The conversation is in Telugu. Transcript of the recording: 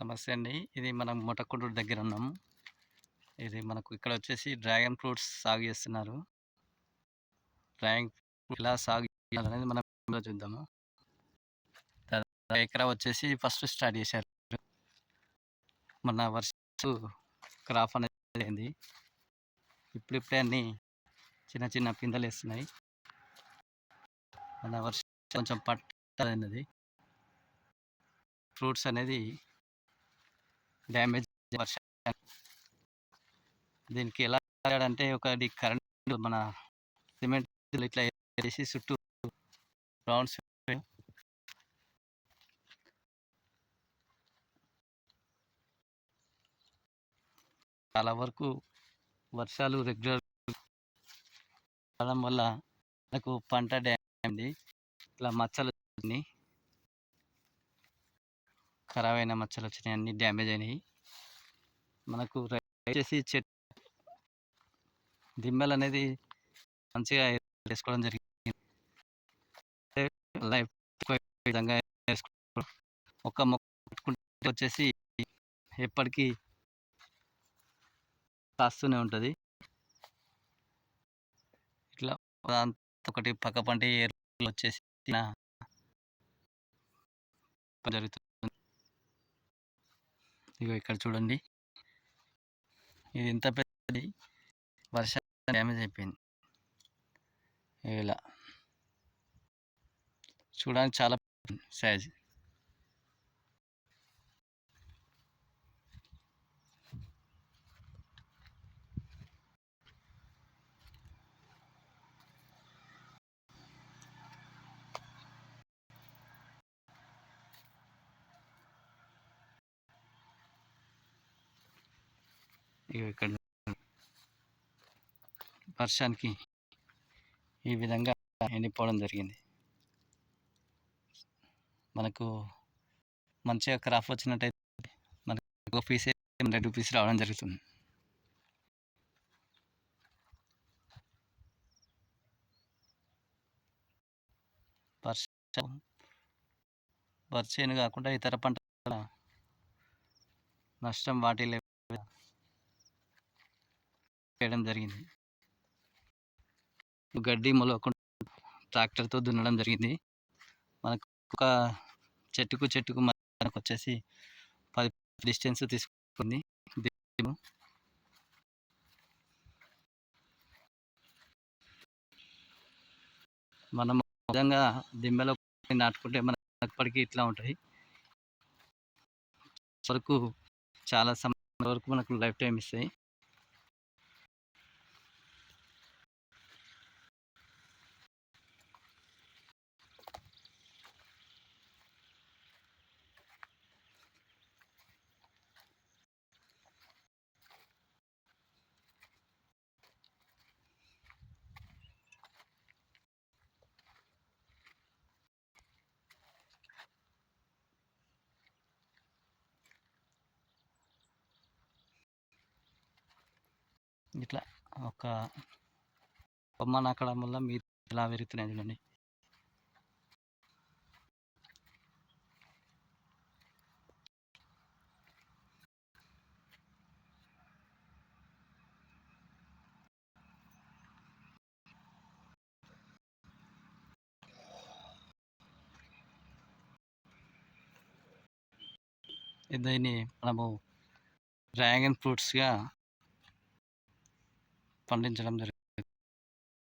నమస్తే అండి. ఇది మనం మొటకుడూరు దగ్గర ఉన్నాము. ఇది మనకు ఇక్కడ వచ్చేసి డ్రాగన్ ఫ్రూట్స్ సాగు చేస్తున్నారు. డ్రాగన్ ఫ్రూట్ ఎలా సాగు చేయాలనేది మనం వీడియోలో చూద్దాము. ఎకరా వచ్చేసి ఫస్ట్ స్టార్ట్ చేశారు. మొన్న వర్షాలు క్రాప్ అనేది అయింది. ఇప్పుడిప్పుడే అన్నీ చిన్న చిన్న పిందెలేస్తున్నాయి. మొన్న వర్షం కొంచెం పట్టదన్నది. ఫ్రూట్స్ అనేది డ్యామేజ్ వర్షం. దీనికి ఎలా అంటే ఒకటి కరెంట్ మన సిమెంట్ ఇట్లా వేసి చుట్టూ రౌండ్స్ చాలా వరకు వర్షాలు రెగ్యులర్ పడడం వల్ల మనకు పంట డ్యామేజ్ ఇట్లా మచ్చలు వచ్చినాయి, ఖరాబ్ అయిన మచ్చలు వచ్చినాయి, అన్ని డ్యామేజ్ అయినాయి. మనకు వచ్చేసి చెట్టు దిమ్మలు అనేది మంచిగా వేసుకోవడం జరిగింది. లైఫ్ విధంగా ఒక మొక్క పెట్టుకుంటే వచ్చేసి ఎప్పటికీ కాస్తూనే ఉంటుంది. ఇట్లా ఒకటి పక్క పంటి ఏర్లు వచ్చేసి జరుగుతుంది. ఇగో ఇక్కడ చూడండి, ఇది ఇంత పెద్దది వర్షం డ్యామేజ్ అయిపోయింది. ఇలా చూడడానికి చాలా సైజ్. ఇగో ఇక్కడ వర్షానికి ఈ విధంగా ఎండిపోవడం జరిగింది. మనకు మంచిగా క్రాప్ వచ్చినట్టయితే మనకు ఒక పీసే 100 రూపీస్ రావడం జరుగుతుంది. వర్షం వరిచేను కాకుండా ఇతర పంట నష్టం వాటిల్లే చేయడం జరిగింది. గడ్డి మొలవకుండా ట్రాక్టర్తో దున్నడం జరిగింది. మనకు ఒక చెట్టుకు మనకు వచ్చేసి 10 డిస్టెన్స్ తీసుకుంది. మనం విధంగా దిమ్మెలో నాటుకుంటే మనకి ఎప్పటికీ ఇట్లా ఉంటుంది. వరకు చాలా సమయం వరకు మనకు లైఫ్ టైం ఇస్తాయి. ఇట్లా ఒక కొమ్మ నాకడం వల్ల మీ ఇలా పెరుగుతున్నాయి చూడండి. దీన్ని మనము డ్రాగన్ ఫ్రూట్స్గా పండించడం జరుగుతుంది.